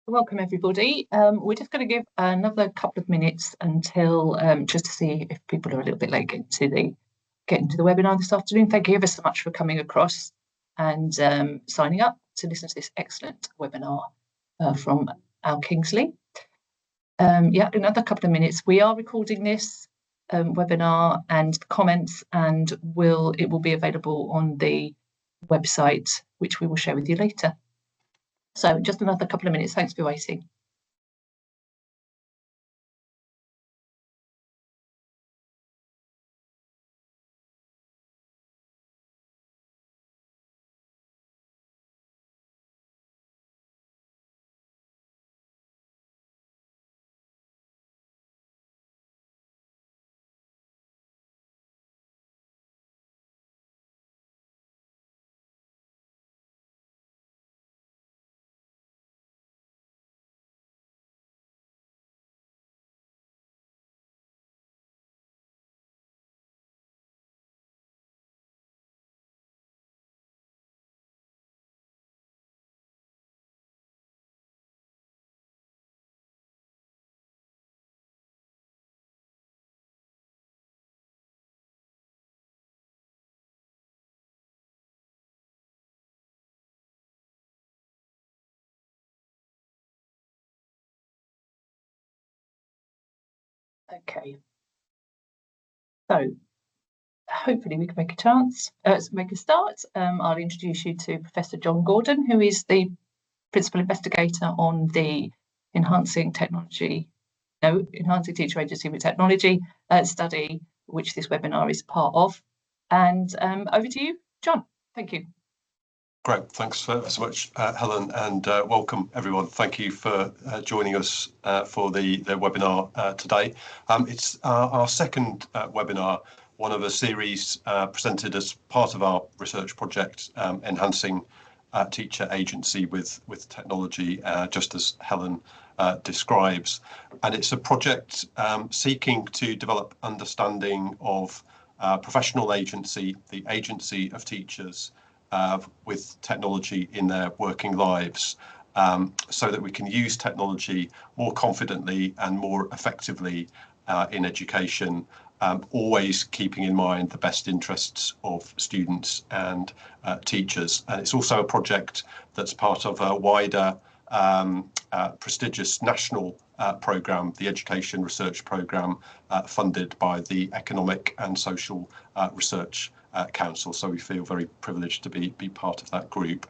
Welcome everybody. We're just going to give another couple of minutes until just to see if people are a little bit late getting to the webinar this afternoon. Thank you ever so much for coming across and signing up to listen to this excellent webinar from Al Kingsley. Yeah, another couple of minutes. We are recording this webinar and comments, and it will be available on the website, which we will share with you later. So just another couple of minutes. Thanks for waiting. Okay, so hopefully we can make a start. I'll introduce you to Professor John Gordon, who is the principal investigator on the Enhancing Teacher Agency with Technology study, which this webinar is part of. And over to you, John. Thank you. Great, thanks so much, Helen, and welcome everyone. Thank you for joining us for the webinar today. It's our second webinar, one of a series presented as part of our research project, Enhancing Teacher Agency with Technology, just as Helen describes. And it's a project seeking to develop understanding of professional agency, the agency of teachers, with technology in their working lives, so that we can use technology more confidently and more effectively in education, always keeping in mind the best interests of students and teachers. And it's also a project that's part of a wider prestigious national programme, the Education Research Programme, funded by the Economic and Social Research Council. So we feel very privileged to be part of that group.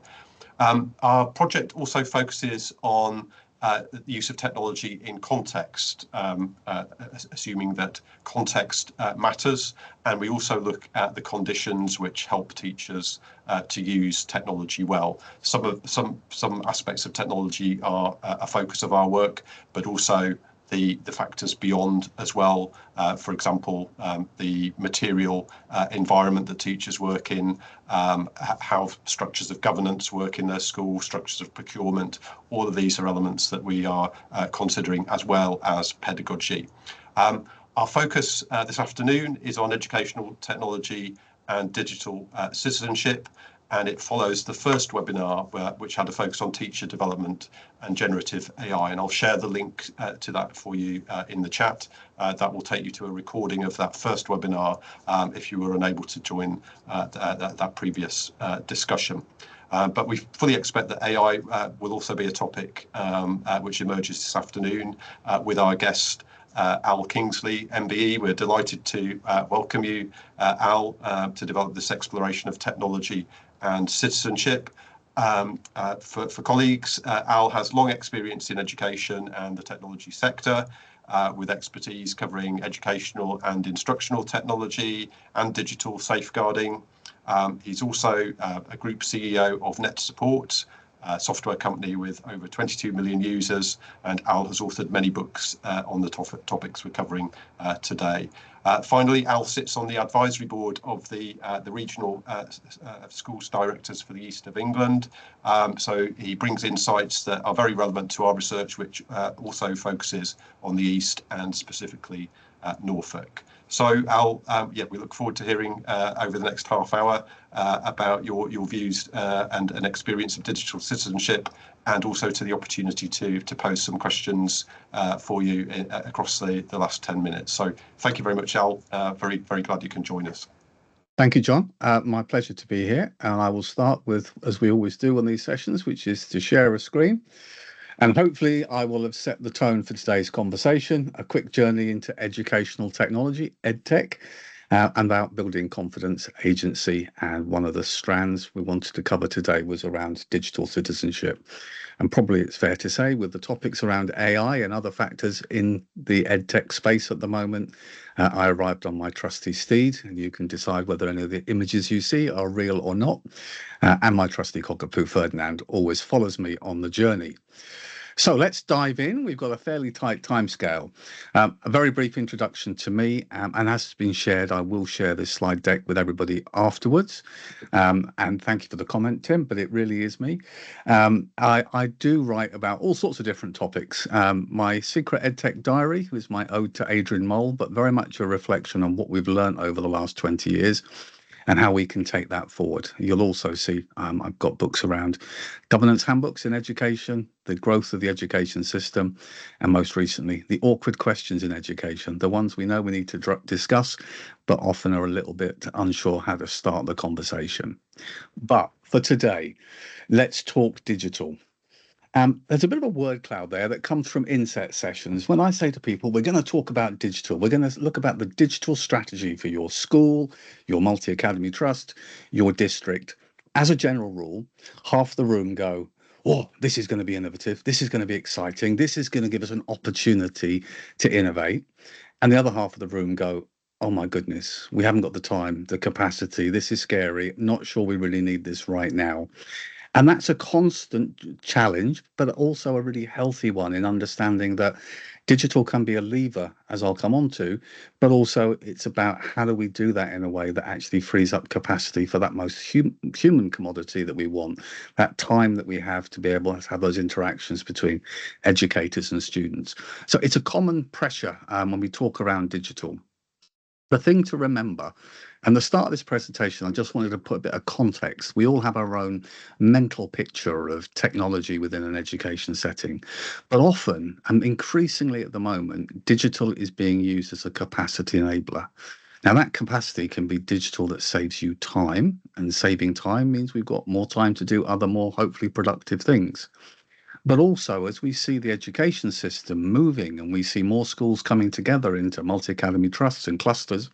Our project also focuses on the use of technology in context, assuming that context matters, and we also look at the conditions which help teachers to use technology well. Some aspects of technology are a focus of our work, but also the factors beyond as well. For example, the material environment that teachers work in, how structures of governance work in their school, structures of procurement. All of these are elements that we are considering, as well as pedagogy. Our focus this afternoon is on educational technology and digital citizenship, and it follows the first webinar which had a focus on teacher development and generative AI, and I'll share the link to that for you in the chat. That will take you to a recording of that first webinar if you were unable to join that previous discussion. But we fully expect that AI will also be a topic which emerges this afternoon with our guest Al Kingsley, MBE. We're delighted to welcome you, Al, to develop this exploration of technology and citizenship. For colleagues, Al has long experience in education and the technology sector, with expertise covering educational and instructional technology and digital safeguarding. He's also a group CEO of Net Support, a software company with over 22 million users, and Al has authored many books on the topics we're covering today. Finally, Al sits on the advisory board of the regional schools directors for the East of England. So he brings insights that are very relevant to our research, which also focuses on the East and specifically at Norfolk. So Al, we look forward to hearing over the next half hour about your views and experience of digital citizenship, and also to the opportunity to pose some questions for you across the last 10 minutes. So thank you very much, Al. Very, very glad you can join us. Thank you, John. My pleasure to be here. And I will start with, as we always do on these sessions, which is to share a screen. And hopefully I will have set the tone for today's conversation, a quick journey into educational technology, EdTech, and about building confidence, agency. And one of the strands we wanted to cover today was around digital citizenship. And probably it's fair to say, with the topics around AI and other factors in the EdTech space at the moment, I arrived on my trusty steed, and you can decide whether any of the images you see are real or not. And my trusty cockapoo Ferdinand always follows me on the journey. So let's dive in. We've got a fairly tight timescale. A very brief introduction to me, and as has been shared, I will share this slide deck with everybody afterwards. And thank you for the comment, Tim, but it really is me. I do write about all sorts of different topics. My secret EdTech diary is my ode to Adrian Mole, but very much a reflection on what we've learned over the last 20 years. And how we can take that forward. You'll also see I've got books around governance handbooks in education, the growth of the education system, and most recently, the awkward questions in education, the ones we know we need to discuss, but often are a little bit unsure how to start the conversation. But for today, let's talk digital. There's a bit of a word cloud there that comes from inset sessions. When I say to people, we're going to talk about digital, we're going to look about the digital strategy for your school, your multi-academy trust, your district. As a general rule, half the room go, oh, this is going to be innovative. This is going to be exciting. This is going to give us an opportunity to innovate. And the other half of the room go, oh my goodness, we haven't got the time, the capacity. This is scary. Not sure we really need this right now. And that's a constant challenge, but also a really healthy one in understanding that digital can be a lever, as I'll come on to, but also it's about how do we do that in a way that actually frees up capacity for that most human commodity that we want, that time that we have to be able to have those interactions between educators and students. So it's a common pressure when we talk around digital. The thing to remember, and the start of this presentation, I just wanted to put a bit of context. We all have our own mental picture of technology within an education setting, but often, and increasingly at the moment, digital is being used as a capacity enabler. Now, that capacity can be digital that saves you time, and saving time means we've got more time to do other more hopefully productive things. But also, as we see the education system moving and we see more schools coming together into multi-academy trusts and clusters,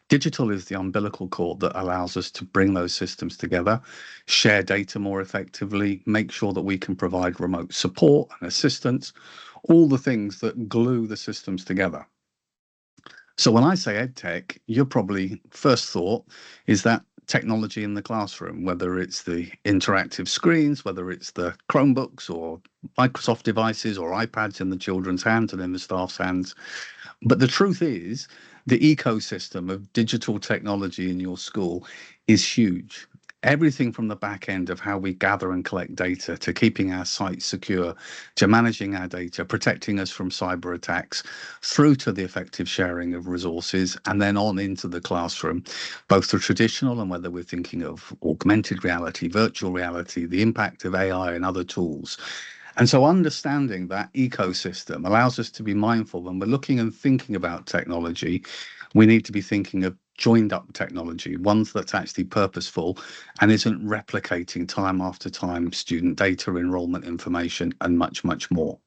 digital is the umbilical cord that allows us to bring those systems together, share data more effectively, make sure that we can provide remote support and assistance, all the things that glue the systems together. So when I say EdTech, your probably first thought is that technology in the classroom, whether it's the interactive screens, whether it's the Chromebooks or Microsoft devices or iPads in the children's hands and in the staff's hands. But the truth is, the ecosystem of digital technology in your school is huge. Everything from the back end of how we gather and collect data, to keeping our sites secure, to managing our data, protecting us from cyber attacks, through to the effective sharing of resources, and then on into the classroom, both the traditional and whether we're thinking of augmented reality, virtual reality, the impact of AI and other tools. And so understanding that ecosystem allows us to be mindful when we're looking and thinking about technology. We need to be thinking of joined up technology, ones that's actually purposeful and isn't replicating time after time student data, enrollment information, and much, much more.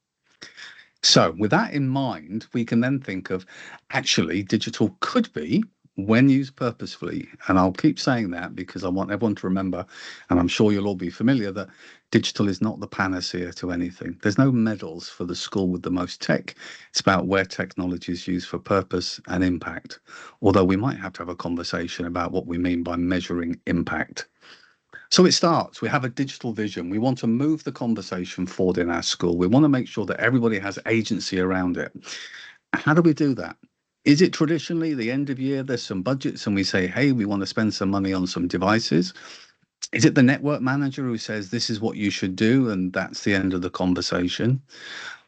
So with that in mind, we can then think of actually digital could be, when used purposefully, and I'll keep saying that because I want everyone to remember, and I'm sure you'll all be familiar, that digital is not the panacea to anything. There's no medals for the school with the most tech. It's about where technology is used for purpose and impact, although we might have to have a conversation about what we mean by measuring impact. So it starts, we have a digital vision. We want to move the conversation forward in our school. We want to make sure that everybody has agency around it. How do we do that? Is it traditionally the end of year, there's some budgets and we say, hey, we want to spend some money on some devices? Is it the network manager who says this is what you should do and that's the end of the conversation?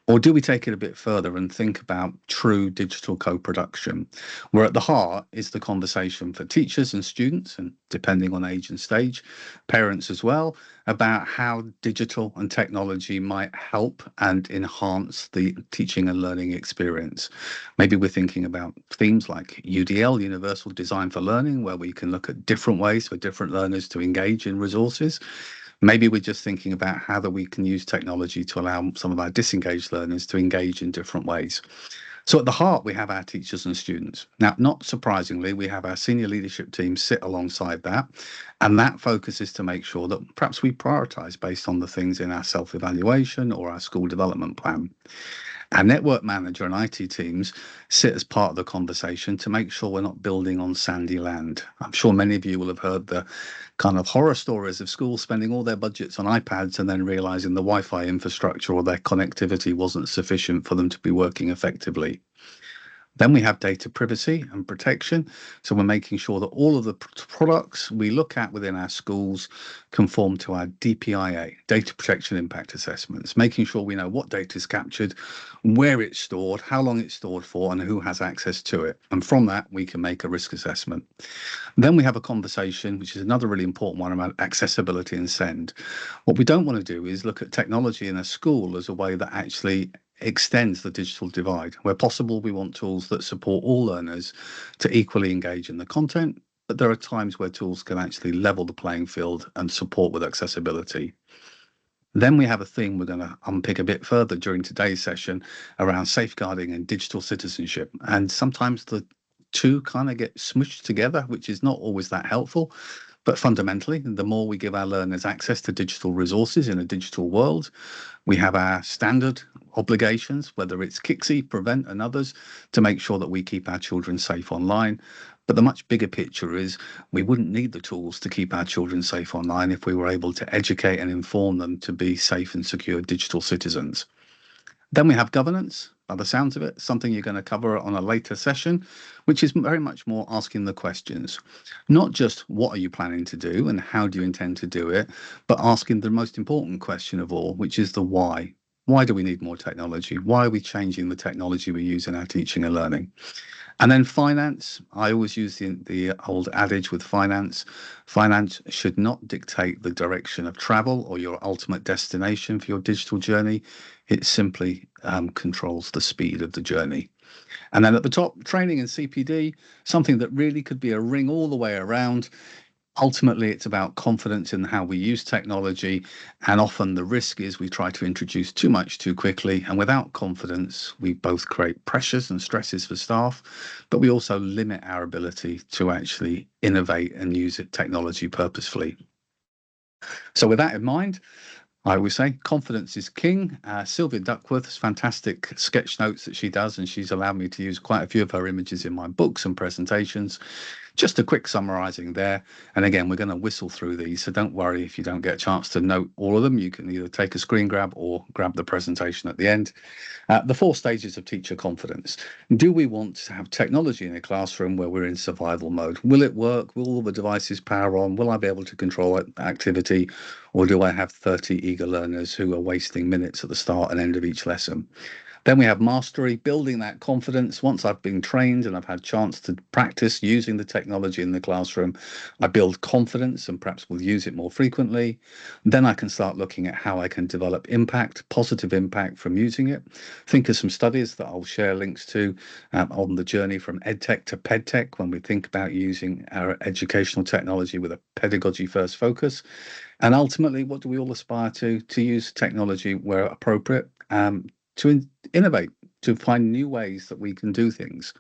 Or do we take it a bit further and think about true digital co-production, where at the heart is the conversation for teachers and students, and depending on age and stage, parents as well, about how digital and technology might help and enhance the teaching and learning experience. Maybe we're thinking about themes like UDL, Universal Design for Learning, where we can look at different ways for different learners to engage in resources. Maybe we're just thinking about how that we can use technology to allow some of our disengaged learners to engage in different ways. So at the heart, we have our teachers and students. Now, not surprisingly, we have our senior leadership team sit alongside that. And that focus is to make sure that perhaps we prioritize based on the things in our self-evaluation or our school development plan. Our network manager and IT teams sit as part of the conversation to make sure we're not building on sandy land. I'm sure many of you will have heard the kind of horror stories of schools spending all their budgets on iPads and then realizing the Wi-Fi infrastructure or their connectivity wasn't sufficient for them to be working effectively. Then we have data privacy and protection. So we're making sure that all of the products we look at within our schools conform to our DPIA, data protection impact assessments, making sure we know what data is captured, where it's stored, how long it's stored for, and who has access to it. And from that, we can make a risk assessment. Then we have a conversation, which is another really important one, about accessibility and send. What we don't want to do is look at technology in a school as a way that actually extends the digital divide. Where possible, we want tools that support all learners to equally engage in the content, but there are times where tools can actually level the playing field and support with accessibility. Then we have a theme we're going to unpick a bit further during today's session around safeguarding and digital citizenship. And sometimes the two kind of get smushed together, which is not always that helpful. But fundamentally, the more we give our learners access to digital resources in a digital world, we have our standard obligations, whether it's KICSI, Prevent, and others, to make sure that we keep our children safe online. But the much bigger picture is we wouldn't need the tools to keep our children safe online if we were able to educate and inform them to be safe and secure digital citizens. Then we have governance, by the sounds of it, something you're going to cover on a later session, which is very much more asking the questions. Not just what are you planning to do and how do you intend to do it, but asking the most important question of all, which is the why. Why do we need more technology? Why are we changing the technology we use in our teaching and learning? And then finance, I always use the old adage with finance. Finance should not dictate the direction of travel or your ultimate destination for your digital journey. It simply controls the speed of the journey. And then at the top, training and CPD, something that really could be a ring all the way around. Ultimately, it's about confidence in how we use technology, and often the risk is we try to introduce too much too quickly, and without confidence, we both create pressures and stresses for staff, but we also limit our ability to actually innovate and use technology purposefully. So with that in mind, I always say confidence is king. Sylvia Duckworth's fantastic sketch notes that she does, and she's allowed me to use quite a few of her images in my books and presentations. Just a quick summarizing there. And again, we're going to whistle through these, so don't worry if you don't get a chance to note all of them. You can either take a screen grab or grab the presentation at the end. The 4 stages of teacher confidence. Do we want to have technology in a classroom where we're in survival mode? Will it work? Will all the devices power on? Will I be able to control activity? Or do I have 30 eager learners who are wasting minutes at the start and end of each lesson? Then we have mastery, building that confidence. Once I've been trained and I've had chance to practice using the technology in the classroom, I build confidence and perhaps will use it more frequently. Then I can start looking at how I can develop impact, positive impact from using it. Think of some studies that I'll share links to on the journey from EdTech to PedTech when we think about using our educational technology with a pedagogy first focus. And ultimately, what do we all aspire to use technology where appropriate, to innovate, to find new ways that we can do things.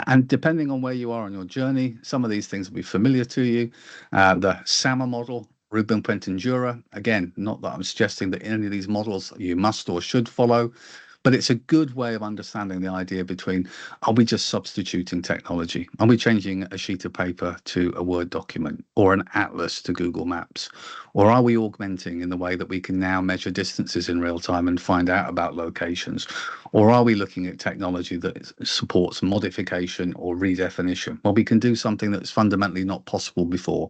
And depending on where you are on your journey, some of these things will be familiar to you. The SAMR model, Ruben Puente-Jura, again, not that I'm suggesting that any of these models you must or should follow, but it's a good way of understanding the idea between, are we just substituting technology? Are we changing a sheet of paper to a Word document or an atlas to Google Maps? Or are we augmenting in the way that we can now measure distances in real time and find out about locations? Or are we looking at technology that supports modification or redefinition? Well, we can do something that's fundamentally not possible before.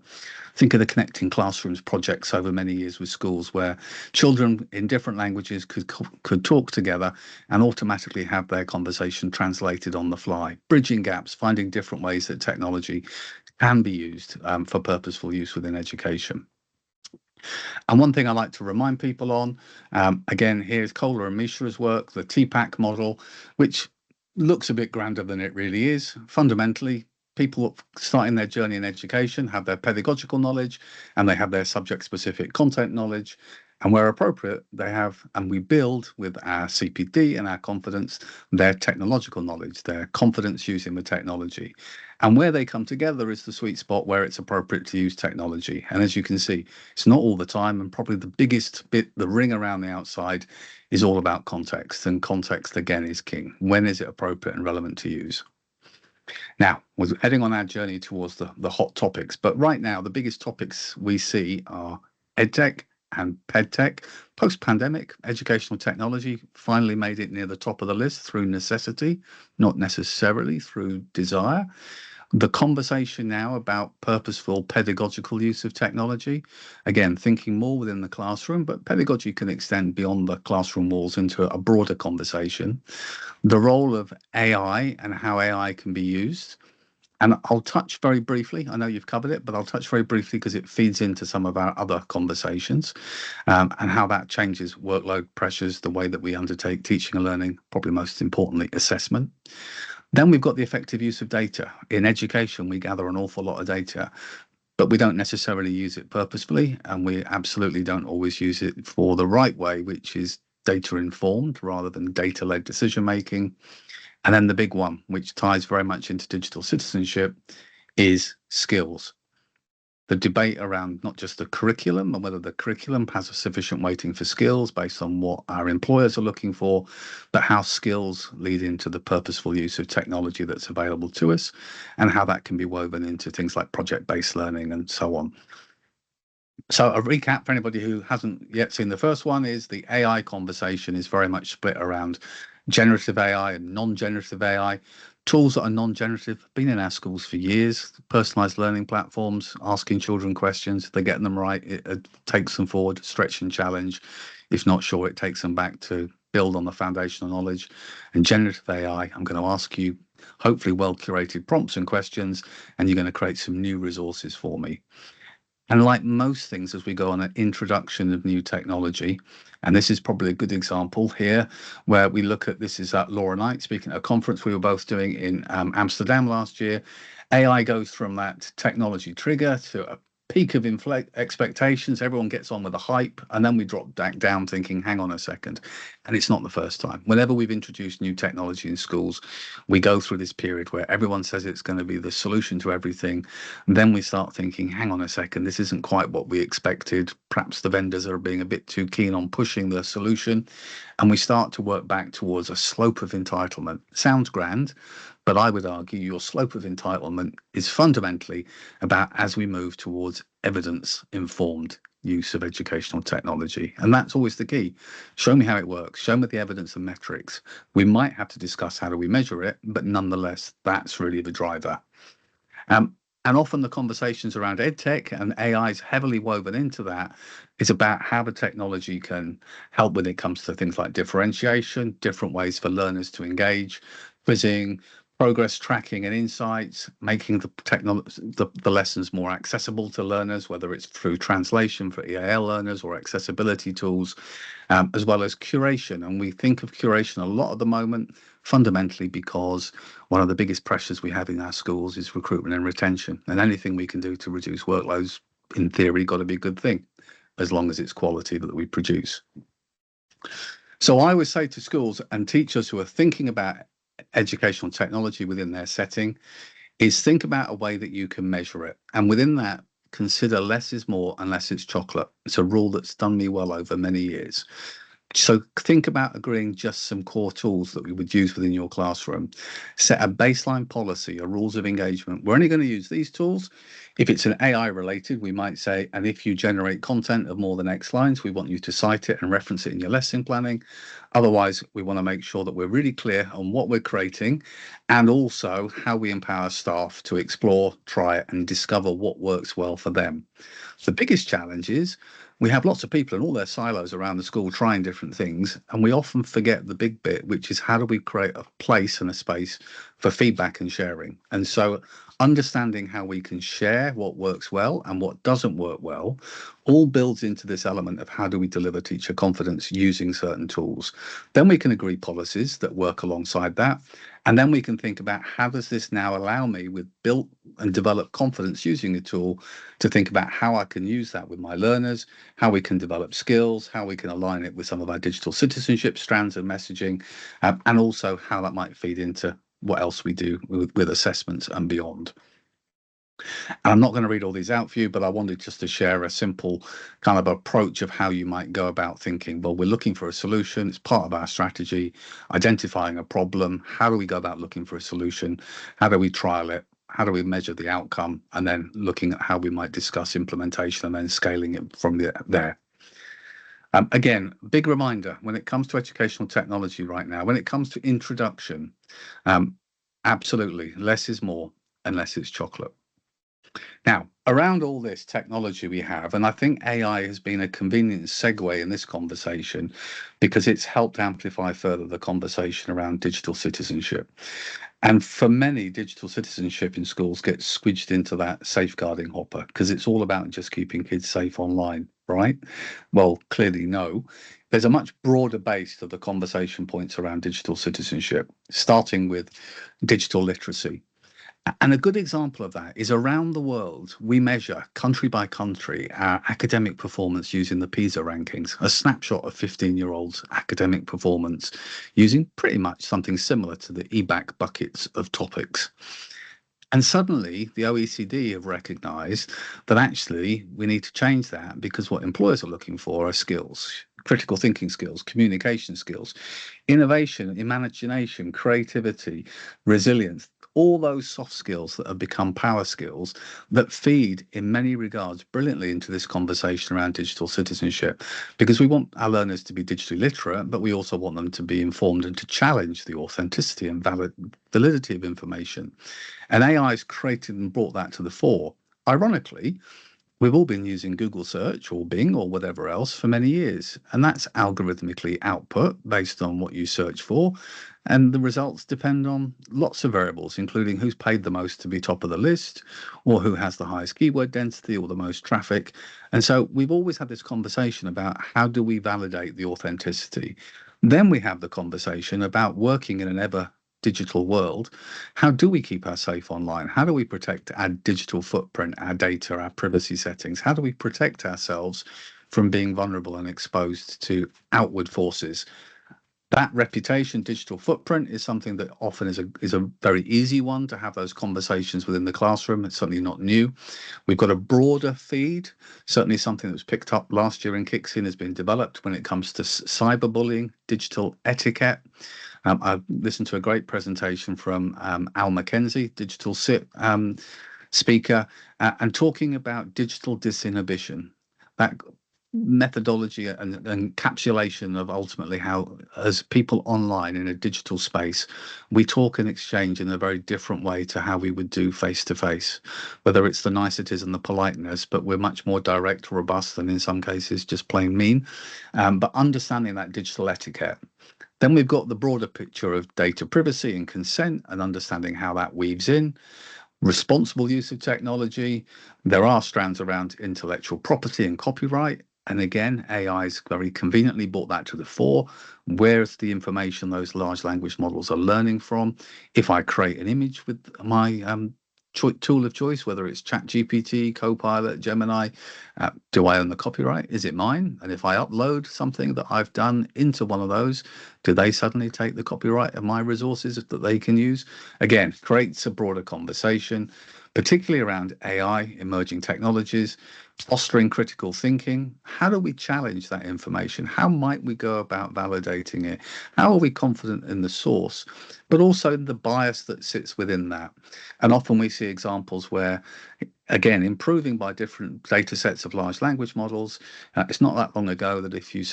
Think of the Connecting Classrooms projects over many years with schools where children in different languages could talk together and automatically have their conversation translated on the fly. Bridging gaps, finding different ways that technology can be used for purposeful use within education. And one thing I like to remind people on, again, here's Kohler and Mishra's work, the TPAC model, which looks a bit grander than it really is. Fundamentally, people starting their journey in education have their pedagogical knowledge and they have their subject-specific content knowledge. And where appropriate, they have, and we build with our CPD and our confidence, their technological knowledge, their confidence using the technology. And where they come together is the sweet spot where it's appropriate to use technology. And as you can see, it's not all the time, and probably the biggest bit, the ring around the outside, is all about context. And context, again, is king. When is it appropriate and relevant to use? Now, we're heading on our journey towards the hot topics. But right now, the biggest topics we see are EdTech and PedTech. Post-pandemic, educational technology finally made it near the top of the list through necessity, not necessarily through desire. The conversation now about purposeful pedagogical use of technology, again, thinking more within the classroom, but pedagogy can extend beyond the classroom walls into a broader conversation. The role of AI and how AI can be used. And I'll touch very briefly, I know you've covered it, but I'll touch very briefly because it feeds into some of our other conversations, and how that changes workload pressures, the way that we undertake teaching and learning, probably most importantly, assessment. Then we've got the effective use of data. In education, we gather an awful lot of data, but we don't necessarily use it purposefully, and we absolutely don't always use it for the right way, which is data informed rather than data-led decision making. And then the big one, which ties very much into digital citizenship, is skills. The debate around not just the curriculum and whether the curriculum has a sufficient weighting for skills based on what our employers are looking for, but how skills lead into the purposeful use of technology that's available to us and how that can be woven into things like project-based learning and so on. So a recap for anybody who hasn't yet seen the first one is the AI conversation is very much split around generative AI and non-generative AI. Tools that are non-generative have been in our schools for years. Personalized learning platforms, asking children questions. If they're getting them right, it takes them forward, stretch and challenge. If not sure, it takes them back to build on the foundational knowledge. And generative AI, I'm going to ask you hopefully well-curated prompts and questions, and you're going to create some new resources for me. And like most things, as we go on an introduction of new technology, and this is probably a good example here, where we look at, this is Laura Knight speaking at a conference we were both doing in Amsterdam last year. AI goes from that technology trigger to a peak of expectations. Everyone gets on with the hype, and then we drop back down thinking, hang on a second. And it's not the first time. Whenever we've introduced new technology in schools, we go through this period where everyone says it's going to be the solution to everything. And then we start thinking, hang on a second, this isn't quite what we expected. Perhaps the vendors are being a bit too keen on pushing the solution. And we start to work back towards a slope of entitlement. Sounds grand, but I would argue your slope of entitlement is fundamentally about as we move towards evidence-informed use of educational technology. And that's always the key. Show me how it works. Show me the evidence and metrics. We might have to discuss how do we measure it, but nonetheless, that's really the driver. And often the conversations around EdTech and AI is heavily woven into that. It's about how the technology can help when it comes to things like differentiation, different ways for learners to engage, quizzing, progress tracking and insights, making the lessons more accessible to learners, whether it's through translation for EAL learners or accessibility tools, as well as curation. And we think of curation a lot at the moment, fundamentally because one of the biggest pressures we have in our schools is recruitment and retention. And anything we can do to reduce workloads, in theory, got to be a good thing, as long as it's quality that we produce. So I always say to schools and teachers who are thinking about educational technology within their setting is think about a way that you can measure it. And within that, consider less is more unless it's chocolate. It's a rule that's done me well over many years. So think about agreeing just some core tools that we would use within your classroom. Set a baseline policy, or rules of engagement. We're only going to use these tools. If it's an AI related, we might say, and if you generate content of more than X lines, we want you to cite it and reference it in your lesson planning. Otherwise, we want to make sure that we're really clear on what we're creating and also how we empower staff to explore, try it, and discover what works well for them. The biggest challenge is we have lots of people in all their silos around the school trying different things, and we often forget the big bit, which is how do we create a place and a space for feedback and sharing. And so understanding how we can share what works well and what doesn't work well all builds into this element of how do we deliver teacher confidence using certain tools. Then we can agree policies that work alongside that. And then we can think about how does this now allow me, with built and developed confidence using a tool, to think about how I can use that with my learners, how we can develop skills, how we can align it with some of our digital citizenship strands of messaging, and also how that might feed into what else we do with assessments and beyond. And I'm not going to read all these out for you, but I wanted just to share a simple kind of approach of how you might go about thinking, well, we're looking for a solution. It's part of our strategy, identifying a problem. How do we go about looking for a solution? How do we trial it? How do we measure the outcome? And then looking at how we might discuss implementation and then scaling it from there. Again, big reminder, when it comes to educational technology right now, when it comes to introduction, absolutely less is more unless it's chocolate. Now, around all this technology we have, and I think AI has been a convenient segue in this conversation because it's helped amplify further the conversation around digital citizenship. And for many, digital citizenship in schools gets squidged into that safeguarding hopper because it's all about just keeping kids safe online, right? Well, clearly, no. There's a much broader base to the conversation points around digital citizenship, starting with digital literacy. And a good example of that is around the world, we measure country by country our academic performance using the PISA rankings, a snapshot of 15-year-olds' academic performance using pretty much something similar to the EBAC buckets of topics. And suddenly the OECD have recognized that actually we need to change that because what employers are looking for are skills, critical thinking skills, communication skills, innovation, imagination, creativity, resilience, all those soft skills that have become power skills that feed in many regards brilliantly into this conversation around digital citizenship, because we want our learners to be digitally literate, but we also want them to be informed and to challenge the authenticity and validity of information. And AI has created and brought that to the fore. Ironically, we've all been using Google search or Bing or whatever else for many years, and that's algorithmically output based on what you search for. And the results depend on lots of variables, including who's paid the most to be top of the list, or who has the highest keyword density or the most traffic. And so we've always had this conversation about how do we validate the authenticity. Then we have the conversation about working in an ever digital world. How do we keep our safe online? How do we protect our digital footprint, our data, our privacy settings? How do we protect ourselves from being vulnerable and exposed to outward forces? That reputation, digital footprint, is something that often is a very easy one to have those conversations within the classroom. It's certainly not new. We've got a broader feed, certainly something that was picked up last year and kicks in has been developed when it comes to cyberbullying, digital etiquette. I've listened to a great presentation from Al McKenzie, digital CIP speaker, and talking about digital disinhibition. That methodology and encapsulation of ultimately how, as people online in a digital space, we talk and exchange in a very different way to how we would do face to face, whether it's the niceties and the politeness, but we're much more direct, robust, and in some cases just plain mean. But understanding that digital etiquette. Then we've got the broader picture of data privacy and consent and understanding how that weaves in. Responsible use of technology. There are strands around intellectual property and copyright. And again, AI's very conveniently brought that to the fore. Where's the information those large language models are learning from? If I create an image with my tool of choice, whether it's ChatGPT, Copilot, Gemini, do I own the copyright? Is it mine? And if I upload something that I've done into one of those, do they suddenly take the copyright of my resources that they can use? Again, creates a broader conversation. particularly around AI, emerging technologies, fostering critical thinking. How do we challenge that information? How might we go about validating it? How are we confident in the source, but also in the bias that sits within that? And often we see examples where, again, improving by different data sets of large language models. It's not that long ago that if you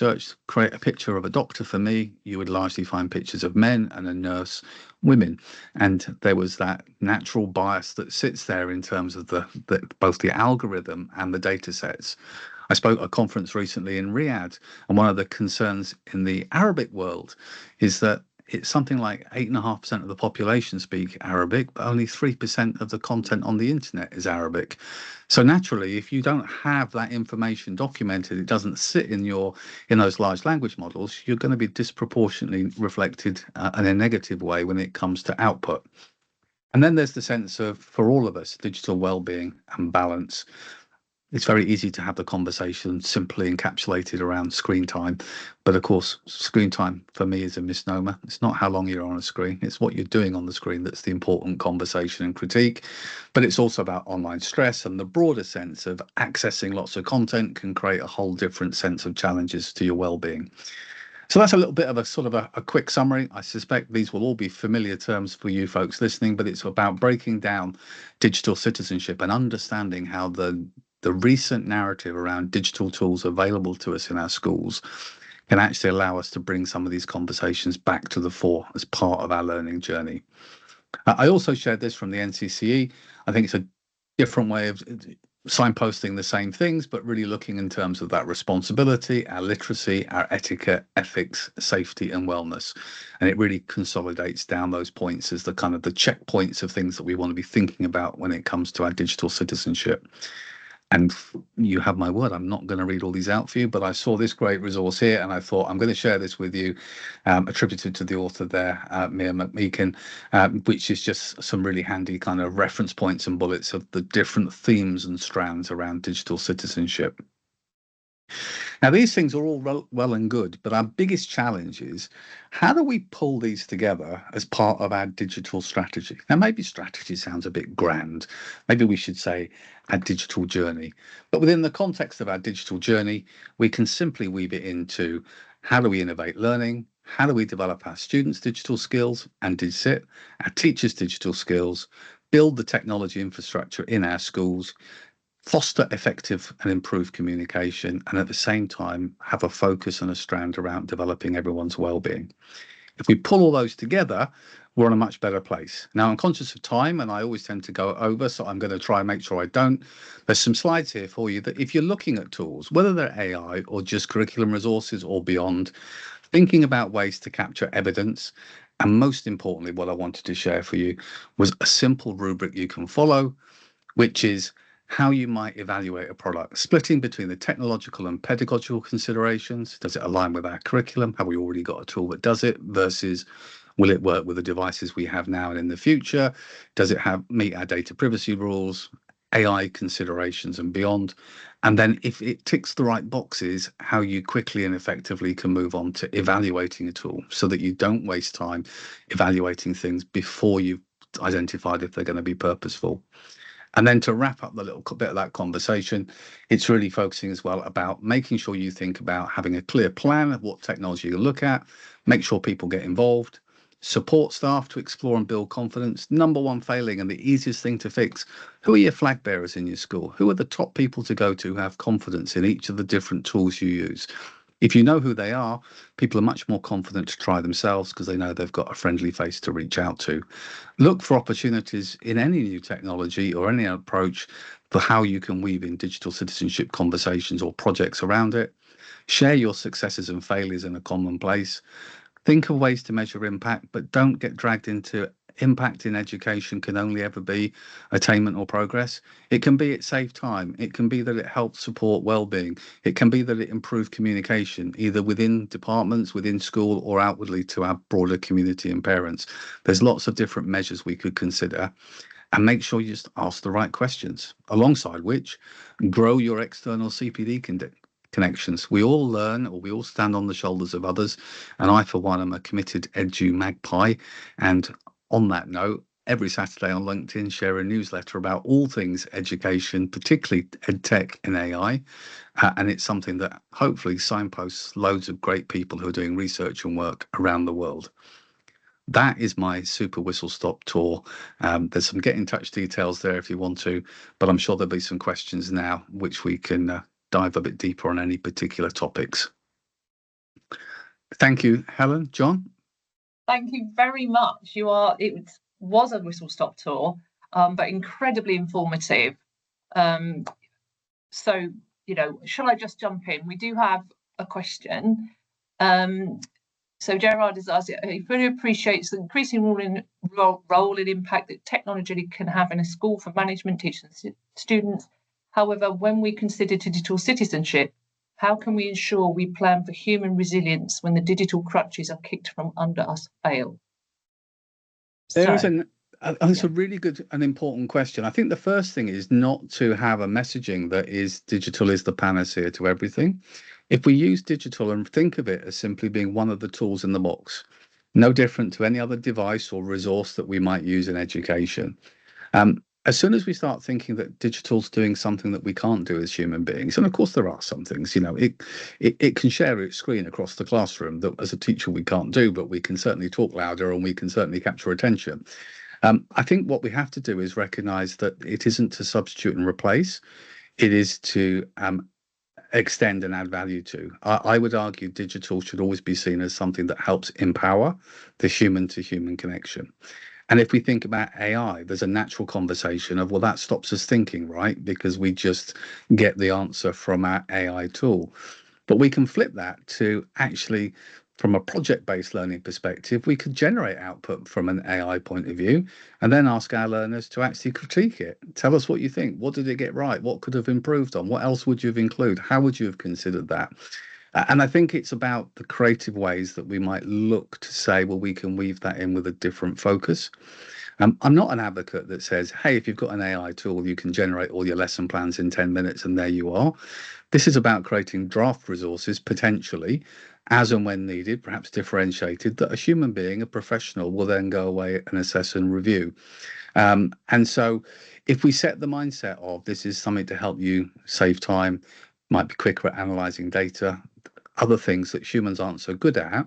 create a picture of a doctor for me, you would largely find pictures of men and a nurse, women. And there was that natural bias that sits there in terms of both the algorithm and the data sets. I spoke at a conference recently in Riyadh, and one of the concerns in the Arabic world is that it's something like 8.5% of the population speak Arabic, but only 3% of the content on the internet is Arabic. So naturally, if you don't have that information documented, it doesn't sit in those large language models, you're going to be disproportionately reflected in a negative way when it comes to output. And then there's the sense of, for all of us, digital well-being and balance. It's very easy to have the conversation simply encapsulated around screen time. But of course, screen time for me is a misnomer. It's not how long you're on a screen. It's what you're doing on the screen that's the important conversation and critique. But it's also about online stress, and the broader sense of accessing lots of content can create a whole different sense of challenges to your well-being. So that's a little bit of a sort of a quick summary. I suspect these will all be familiar terms for you folks listening, but it's about breaking down digital citizenship and understanding how the recent narrative around digital tools available to us in our schools can actually allow us to bring some of these conversations back to the fore as part of our learning journey. I also shared this from the NCCE. I think it's a different way of signposting the same things, but really looking in terms of that responsibility, our literacy, our etiquette, ethics, safety, and wellness. And it really consolidates down those points as the kind of the checkpoints of things that we want to be thinking about when it comes to our digital citizenship. And you have my word, I'm not going to read all these out for you, but I saw this great resource here and I thought I'm going to share this with you, attributed to the author there, Mia McMeekin, which is just some really handy kind of reference points and bullets of the different themes and strands around digital citizenship. Now, these things are all well and good, but our biggest challenge is how do we pull these together as part of our digital strategy? Now, maybe strategy sounds a bit grand. Maybe we should say our digital journey. But within the context of our digital journey, we can simply weave it into how do we innovate learning? How do we develop our students' digital skills and DigCit, our teachers' digital skills, build the technology infrastructure in our schools, foster effective and improved communication, and at the same time have a focus and a strand around developing everyone's well-being. If we pull all those together, we're in a much better place. Now, I'm conscious of time and I always tend to go over, so I'm going to try and make sure I don't. There's some slides here for you that if you're looking at tools, whether they're AI or just curriculum resources or beyond, thinking about ways to capture evidence, and most importantly, what I wanted to share for you was a simple rubric you can follow, which is how you might evaluate a product, splitting between the technological and pedagogical considerations. Does it align with our curriculum? Have we already got a tool that does it? Versus, will it work with the devices we have now and in the future? Does it meet our data privacy rules, AI considerations and beyond? And then if it ticks the right boxes, how you quickly and effectively can move on to evaluating a tool so that you don't waste time evaluating things before you've identified if they're going to be purposeful. And then to wrap up the little bit of that conversation, it's really focusing as well about making sure you think about having a clear plan of what technology you look at, make sure people get involved, support staff to explore and build confidence. Number one failing and the easiest thing to fix, who are your flag bearers in your school? Who are the top people to go to who have confidence in each of the different tools you use? If you know who they are, people are much more confident to try themselves because they know they've got a friendly face to reach out to. Look for opportunities in any new technology or any approach for how you can weave in digital citizenship conversations or projects around it. Share your successes and failures in a common place. Think of ways to measure impact, but don't get dragged into impact in education can only ever be attainment or progress. It can be it saved time. It can be that it helped support well-being. It can be that it improved communication, either within departments, within school, or outwardly to our broader community and parents. There's lots of different measures we could consider. And make sure you just ask the right questions, alongside which grow your external CPD connections. We all learn, or we all stand on the shoulders of others. And I, for one, am a committed edu magpie. And on that note, every Saturday on LinkedIn, share a newsletter about all things education, particularly EdTech and AI. And it's something that hopefully signposts loads of great people who are doing research and work around the world. That is my super whistle stop tour. There's some get in touch details there if you want to, but I'm sure there'll be some questions now which we can dive a bit deeper on any particular topics. Thank you, Helen. John? Thank you very much. It was a whistle stop tour, but incredibly informative. So, shall I just jump in? We do have a question. So Gerard has asked, he fully appreciates the increasing role and impact that technology can have in a school for management, teachers and students. However, when we consider digital citizenship, how can we ensure we plan for human resilience when the digital crutches are kicked from under us fail? It's a really good and important question. I think the first thing is not to have a messaging that is digital is the panacea to everything. If we use digital and think of it as simply being one of the tools in the box, no different to any other device or resource that we might use in education. As soon as we start thinking that digital's doing something that we can't do as human beings, and of course there are some things, it can share its screen across the classroom that as a teacher we can't do, but we can certainly talk louder and we can certainly capture attention. I think what we have to do is recognize that it isn't to substitute and replace, it is to extend and add value to. I would argue digital should always be seen as something that helps empower the human to human connection. And if we think about AI, there's a natural conversation of, well, that stops us thinking, right? Because we just get the answer from our AI tool. But we can flip that to actually, from a project-based learning perspective, we could generate output from an AI point of view and then ask our learners to actually critique it. Tell us what you think. What did it get right? What could have improved on? What else would you have included? How would you have considered that? And I think it's about the creative ways that we might look to say, well, we can weave that in with a different focus. I'm not an advocate that says, hey, if you've got an AI tool, you can generate all your lesson plans in 10 minutes and there you are. This is about creating draft resources, potentially, as and when needed, perhaps differentiated, that a human being, a professional, will then go away and assess and review. And so if we set the mindset of this is something to help you save time, might be quicker at analyzing data, other things that humans aren't so good at,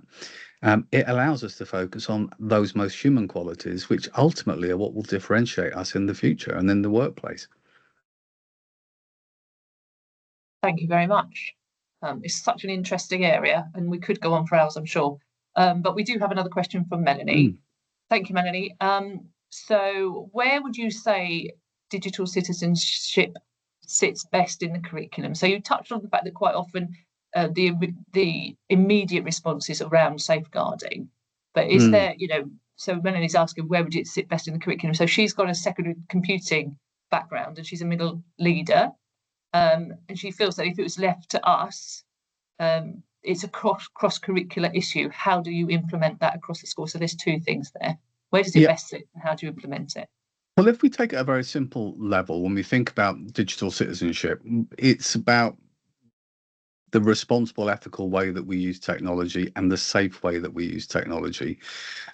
it allows us to focus on those most human qualities, which ultimately are what will differentiate us in the future and in the workplace. Thank you very much. It's such an interesting area and we could go on for hours, I'm sure. But we do have another question from Melanie. Thank you, Melanie. So where would you say digital citizenship sits best in the curriculum? So you touched on the fact that quite often the immediate response is around safeguarding, but is there, so Melanie's asking where would it sit best in the curriculum? So she's got a secondary computing background and she's a middle leader, and she feels that if it was left to us, it's a cross-curricular issue. How do you implement that across the school? So there's two things there. Where does it best sit and how do you implement it? Well, if we take it at a very simple level, when we think about digital citizenship, it's about the responsible, ethical way that we use technology and the safe way that we use technology.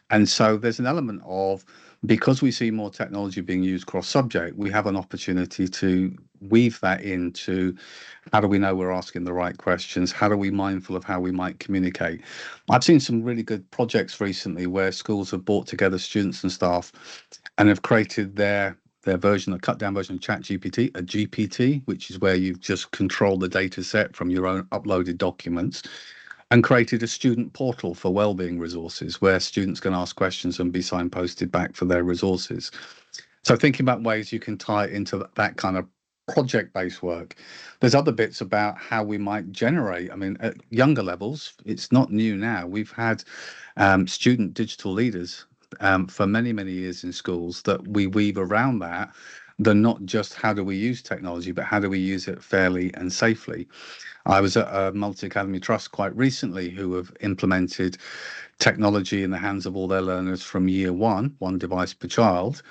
And so there's an element of, because we see more technology being used cross-subject, we have an opportunity to weave that into how do we know we're asking the right questions? How are we mindful of how we might communicate? I've seen some really good projects recently where schools have brought together students and staff and have created their version, a cut down version of ChatGPT, a GPT, which is where you've just controlled the data set from your own uploaded documents, and created a student portal for wellbeing resources where students can ask questions and be signposted back for their resources. So thinking about ways you can tie it into that kind of project-based work. There's other bits about how we might generate. I mean, at younger levels, it's not new now. We've had student digital leaders for many, many years in schools that we weave around that. They're not just how do we use technology, but how do we use it fairly and safely. I was at a multi-academy trust quite recently who have implemented technology in the hands of all their learners from year one device per child.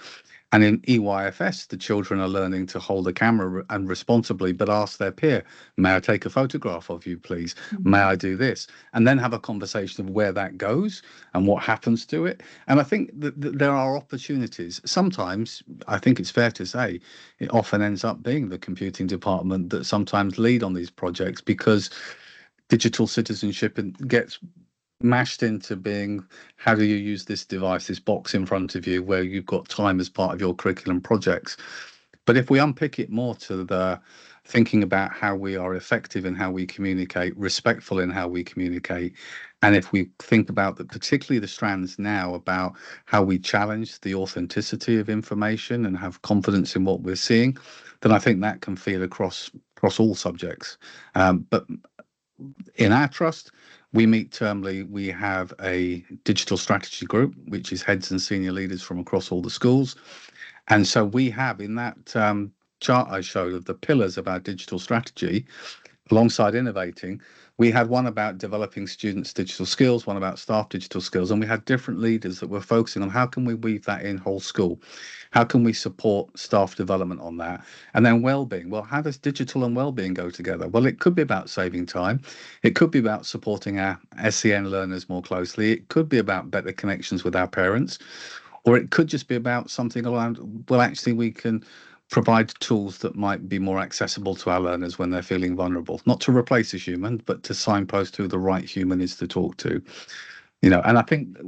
And in EYFS, the children are learning to hold a camera and responsibly, but ask their peer, may I take a photograph of you, please? May I do this? And then have a conversation of where that goes and what happens to it. And I think that there are opportunities. Sometimes, I think it's fair to say, it often ends up being the computing department that sometimes lead on these projects, because digital citizenship gets mashed into being, how do you use this device, this box in front of you, where you've got time as part of your curriculum projects. But if we unpick it more to the thinking about how we are effective in how we communicate, respectful in how we communicate, and if we think about that, particularly the strands now about how we challenge the authenticity of information and have confidence in what we're seeing, then I think that can feel across all subjects. But in our trust, we meet termly. We have a digital strategy group, which is heads and senior leaders from across all the schools. And so we have, in that chart I showed of the pillars of our digital strategy, alongside innovating, we had one about developing students' digital skills, one about staff digital skills, and we had different leaders that were focusing on how can we weave that in whole school? How can we support staff development on that? And then well-being. Well, how does digital and well-being go together? Well, it could be about saving time. It could be about supporting our SEN learners more closely. It could be about better connections with our parents, or it could just be about something around, well, actually, we can provide tools that might be more accessible to our learners when they're feeling vulnerable, not to replace a human, but to signpost who the right human is to talk to. And I think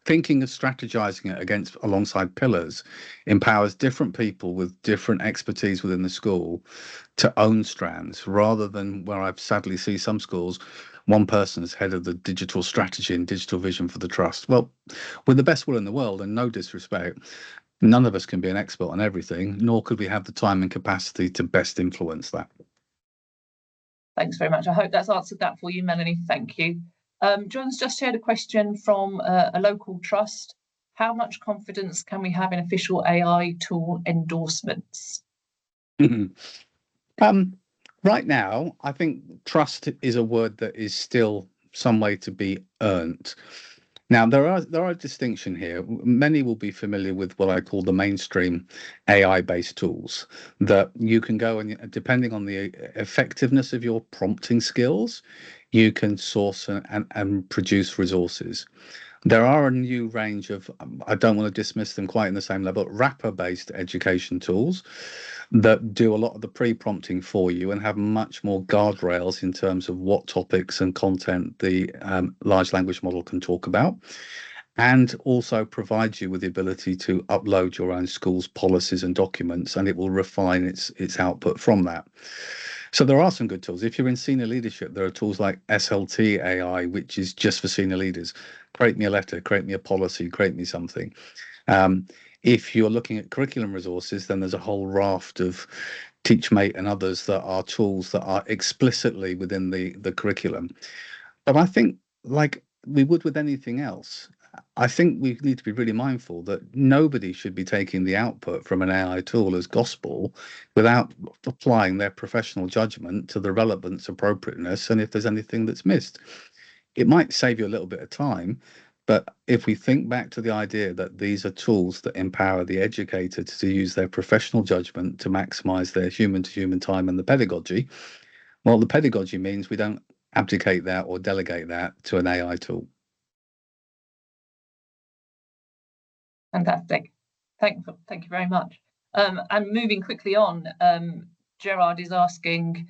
thinking of strategizing it against alongside pillars empowers different people with different expertise within the school to own strands, rather than where I've sadly see some schools, one person is head of the digital strategy and digital vision for the trust. Well, with the best will in the world, and no disrespect, none of us can be an expert on everything, nor could we have the time and capacity to best influence that. Thanks very much. I hope that's answered that for you, Melanie. Thank you. John's just shared a question from a local trust. How much confidence can we have in official AI tool endorsements? Right now, I think trust is a word that is still some way to be earned. Now, there are a distinction here. Many will be familiar with what I call the mainstream AI-based tools that you can go and, depending on the effectiveness of your prompting skills, you can source and produce resources. There are a new range of, I don't want to dismiss them quite in the same level, wrapper-based education tools that do a lot of the pre-prompting for you and have much more guardrails in terms of what topics and content the large language model can talk about, and also provides you with the ability to upload your own school's policies and documents, and it will refine its output from that. So there are some good tools. If you're in senior leadership, there are tools like SLT AI, which is just for senior leaders. Create me a letter, create me a policy, create me something. If you're looking at curriculum resources, then there's a whole raft of TeachMate and others that are tools that are explicitly within the curriculum. But I think, like we would with anything else, I think we need to be really mindful that nobody should be taking the output from an AI tool as gospel without applying their professional judgment to the relevance, appropriateness, and if there's anything that's missed. It might save you a little bit of time, but if we think back to the idea that these are tools that empower the educator to use their professional judgment to maximize their human-to-human time and the pedagogy, well, the pedagogy means we don't abdicate that or delegate that to an AI tool. Fantastic. Thank you very much. And moving quickly on, Gerard is asking,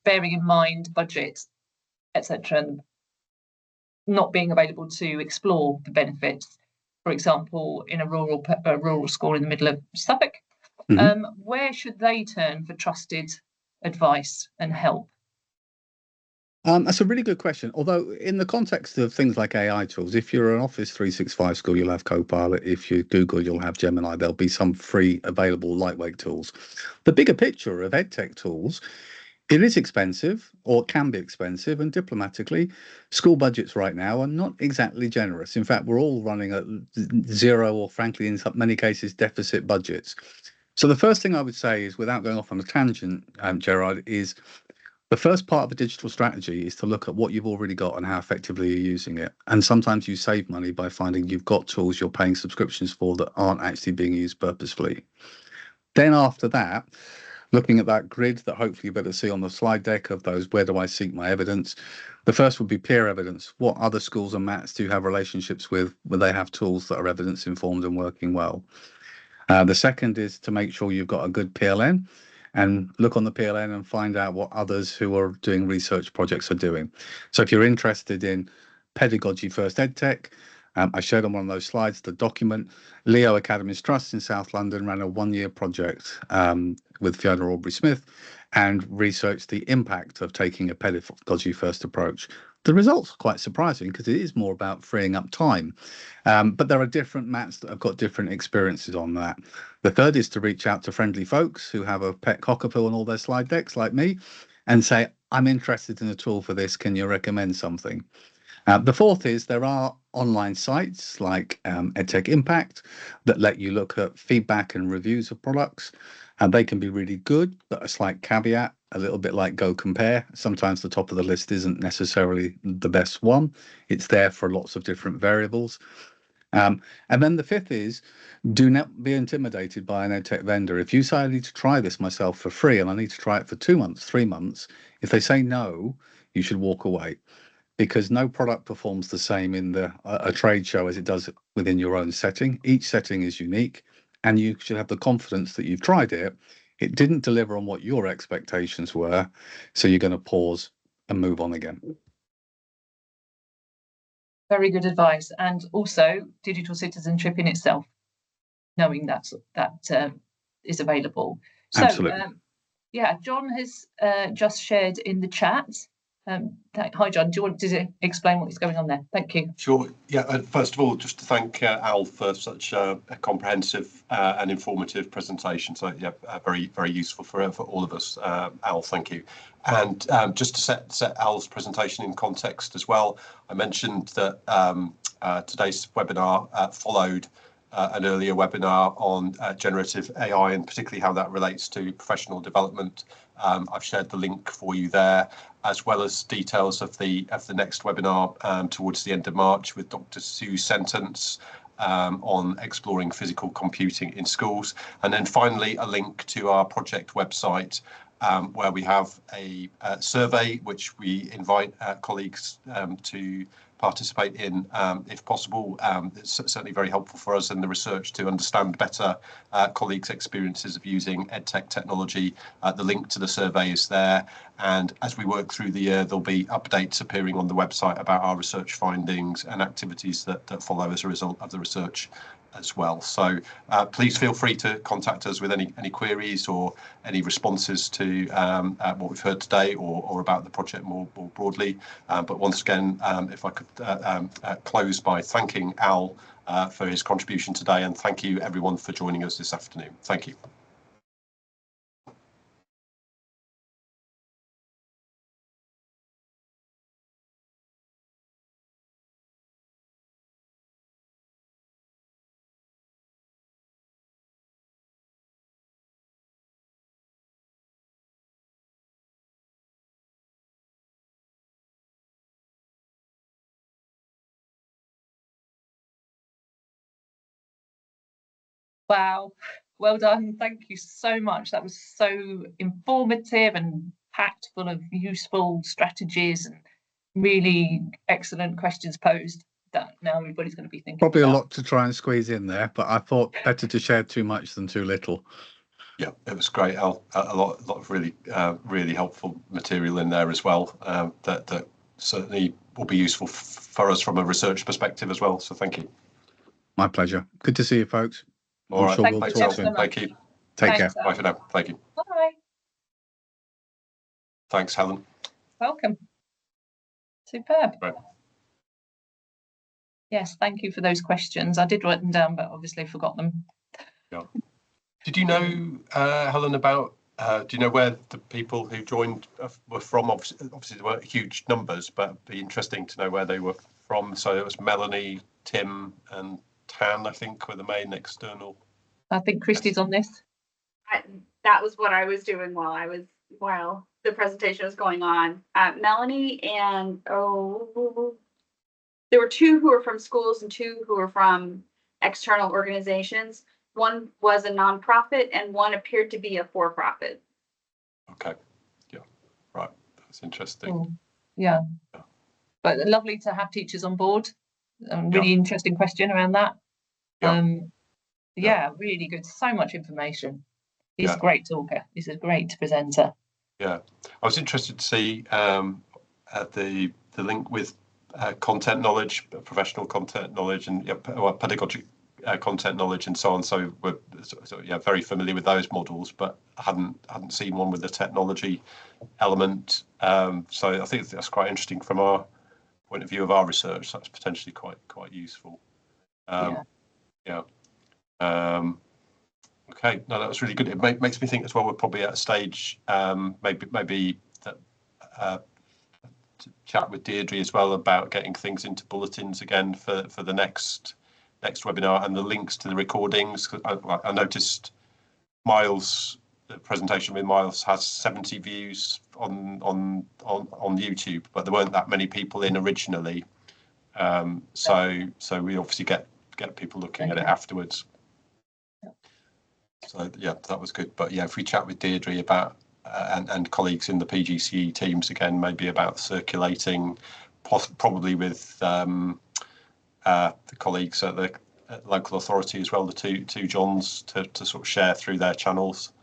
bearing in mind budget, etc., and not being available to explore the benefits, for example, in a rural school in the middle of Suffolk, where should they turn for trusted advice and help? That's a really good question. Although in the context of things like AI tools, if you're an Office 365 school, you'll have Copilot. If you Google, you'll have Gemini. There'll be some free available lightweight tools. The bigger picture of EdTech tools, it is expensive, or can be expensive, and diplomatically, school budgets right now are not exactly generous. In fact, we're all running at zero, or frankly, in many cases, deficit budgets. So the first thing I would say is, without going off on a tangent, Gerard, is The first part of a digital strategy is to look at what you've already got and how effectively you're using it. And sometimes you save money by finding you've got tools you're paying subscriptions for that aren't actually being used purposefully. Then after that, looking at that grid that hopefully you better see on the slide deck of those, where do I seek my evidence? The first would be peer evidence. What other schools and MATs do you have relationships with where they have tools that are evidence informed and working well? The second is to make sure you've got a good PLN and look on the PLN and find out what others who are doing research projects are doing. So if you're interested in pedagogy first edtech, I showed on one of those slides the document. Leo Academies Trust in South London ran a one-year project with Fiona Aubrey-Smith and researched the impact of taking a pedagogy first approach. The results are quite surprising because it is more about freeing up time. But there are different MATs that have got different experiences on that. The third is to reach out to friendly folks who have a pet cockapoo on all their slide decks like me and say, I'm interested in a tool for this. Can you recommend something? The fourth is there are online sites like EdTech Impact that let you look at feedback and reviews of products. And they can be really good, but a slight caveat, a little bit like Go Compare. Sometimes the top of the list isn't necessarily the best one. It's there for lots of different variables. And then the fifth is, do not be intimidated by an EdTech vendor. If you say, I need to try this myself for free and I need to try it for 2 months, 3 months, if they say no, you should walk away, because no product performs the same in a trade show as it does within your own setting. Each setting is unique, and you should have the confidence that you've tried it. It didn't deliver on what your expectations were, so you're going to pause and move on again. Very good advice. And also digital citizenship in itself, knowing that is available. So, Absolutely. yeah, John has just shared in the chat. Hi, John. Do you want to explain what is going on there? Thank you. Sure. Yeah. First of all, just to thank Al for such a comprehensive and informative presentation. So yeah, very, very useful for all of us. Al, thank you. And just to set Al's presentation in context as well, I mentioned that today's webinar followed an earlier webinar on generative AI and particularly how that relates to professional development. I've shared the link for you there, as well as details of the next webinar towards the end of March with Dr. Sue Sentence on exploring physical computing in schools. And then finally, a link to our project website where we have a survey which we invite colleagues to participate in if possible. It's certainly very helpful for us in the research to understand better colleagues' experiences of using EdTech technology. The link to the survey is there, and as we work through the year there'll be updates appearing on the website about our research findings and activities that follow as a result of the research as well. So please feel free to contact us with any queries or any responses to what we've heard today or about the project more broadly. But once again, if I could close by thanking Al for his contribution today, and thank you everyone for joining us this afternoon. Thank you. Wow, well done. Thank you so much. That was so informative and packed full of useful strategies and really excellent questions posed that now everybody's going to be thinking Probably about. a lot to try and squeeze in there, but I thought better to share too much than too little. Yeah, it was great, Al. A lot of really helpful material in there as well. That certainly will be useful for us from a research perspective as well. So thank you. My pleasure. Good to see you, folks. All right. Sure we'll talk soon. Thank you. Take care. Bye for now. Thank you. Bye. Thanks, Helen. Welcome. Superb. Right. Yes, thank you for those questions. I did write them down, but obviously forgot them. Yeah. Did you know, Helen, about, do you know where the people who joined were from? Obviously, there weren't huge numbers, but it'd be interesting to know where they were from. So it was Melanie, Tim and Tan, I think, were the main external. I think Christy's on this. That was what I was doing while the presentation was going on, Melanie and there were two who were from schools and two who were from external organizations. One was a nonprofit and one appeared to be a for-profit. Okay. Yeah. Right. That's interesting. Cool. Yeah. But lovely to have teachers on board. Really interesting question around that. Yeah, really good. So much information. He's a great talker. He's a great presenter. Yeah. I was interested to see the link with content knowledge, professional content knowledge, and pedagogic content knowledge, and so on. So we're very familiar with those models, but hadn't seen one with the technology element. So I think that's quite interesting from our point of view of our research. That's potentially quite useful. Okay, no, that was really good. It makes me think as well. We're probably at a stage, maybe that to chat with Deirdre as well about getting things into bulletins again for the next webinar, and the links to the recordings. I noticed Miles' the presentation with Miles has 70 views on YouTube, but there weren't that many people in originally. So we obviously get people looking at it afterwards. So yeah, that was good. But yeah, if we chat with Deirdre about and colleagues in the PGCE teams again, maybe about circulating, probably with the colleagues at the local authority as well, the two Johns, to sort of share through their channels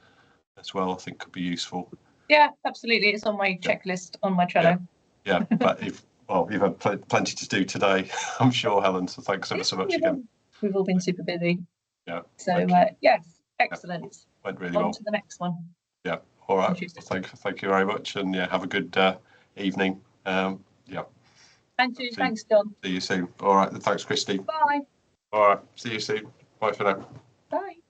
as well, I think could be useful. Yeah, absolutely. It's on my checklist on my Trello. Yeah, but you've had plenty to do today, I'm sure, Helen. So thanks ever so much again. We've all been super busy. Yeah. So yes, excellent. Went really on well. to the next one. Yeah. All right. Well, thank you very much, and yeah, have a good evening. Yeah. Thank you. Thanks, John. See you soon. All right. Thanks, Christy. Bye. All right. See you soon. Bye for now. Bye.